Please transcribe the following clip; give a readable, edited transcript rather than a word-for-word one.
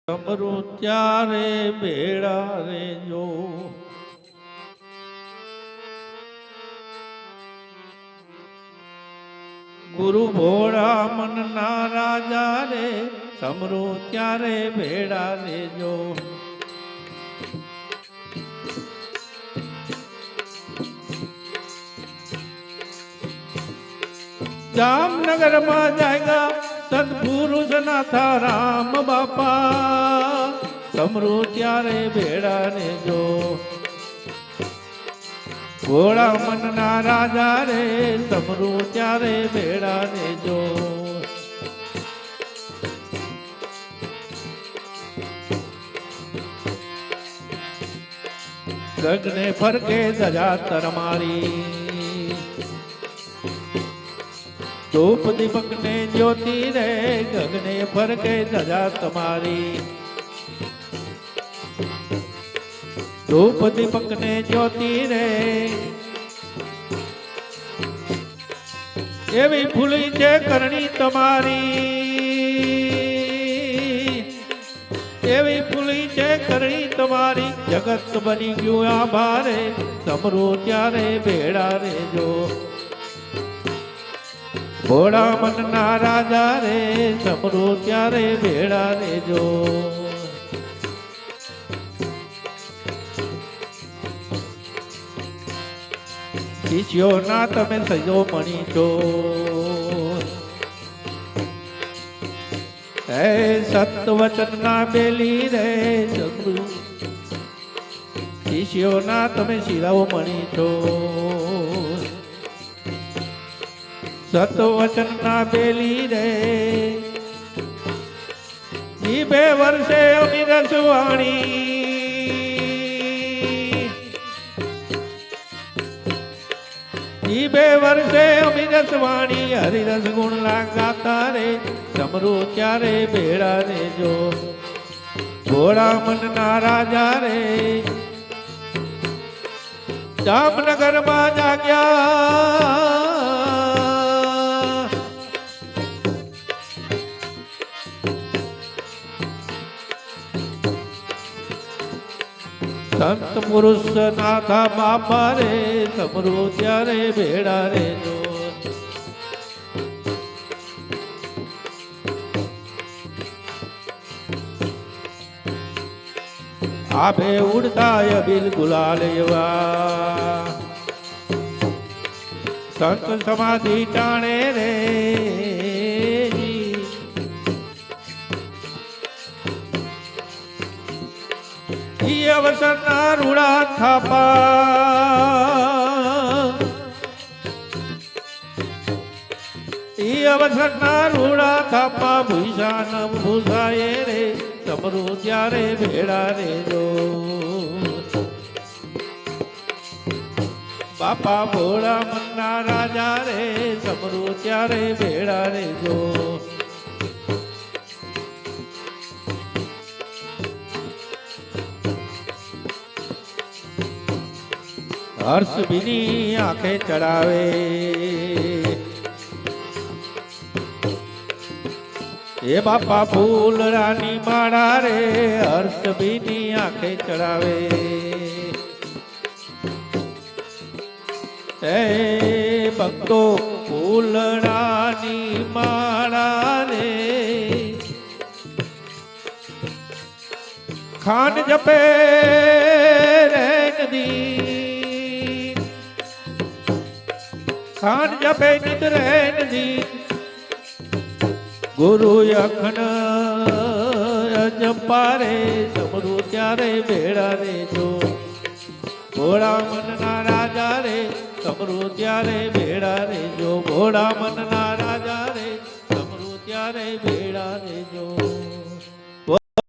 સમરું ત્યારે ભેળા રેજો ગુરુ ભોળા મનના રાજા રે સમરું ત્યારે ભેળા રેજો જામનગર માં જાયગા સદપુરુષ નાથા રામ બાપા સમરું ત્યારે ભેળા રેજો ભોળા મનના રાજા રે સમરું ત્યારે ભેળા રેજો ગગને ફરકે ધજા તરમારી ધૂપ દીપક ને જ્યોતિ રે ગગને ફરકે ધજા તમારી ધૂપ દીપક ને જ્યોતિ રે એવી ફૂલી છે કરણી તમારી એવી ફૂલી છે કરણી તમારી જગત બની ગયું આભારે સમરું ત્યારે ભેળા રેજો ભોળા મનના રાજા રે સમરું ત્યારે ભેળા રેજો શિષ્યો ના તમે સજો મણી છો હે સત વચન ના બેલી રે સમરું શિષ્યો ના તમે શિરાઓ મણી છો સત વચન ના બેલી રે ઈ 2 વર્ષે અમી રસવાણી ઈ 2 વર્ષે અમી રસવાણી હરિરસ ગુણ લાગાતા રે સમરું ત્યારે ભેળા રેજો ભોળા મનના રાજા રે જામનગર માં જાગ્યા સંત પુરુષ નાથા બાપા રે સમરું ત્યારે ભેળા રેજો આભે ઉડતા બિલ ગુલાલ એવા સંત સમાધિ ટાણે રે અવસર ના રૂડા થાપા ઈ અવસર ના રૂડા થાપા ભૂષા ન ભૂષાએ રે સમરું ત્યારે ભેળા રેજો બાપા ભોળા મનના રાજા રે સમરું ત્યારે ભેળા રેજો હર્ષ બીની આંખે ચડાવે એ બાપા ફૂલડાની માળા રે હર્ષ બીની આંખે ચડાવે એ ભક્તો ફૂલડાની માળા રે ખાન જપે રે નદી ખાન જપે નિદ્રે નદી ગુરુ અખંડ જપારે સમરું ત્યારે ભેળા રેજો ભોળા મનના રાજા રે સમરું ત્યારે ભેળા રેજો ભોળા મનના રાજા રે સમરું ત્યારે ભેળા રેજો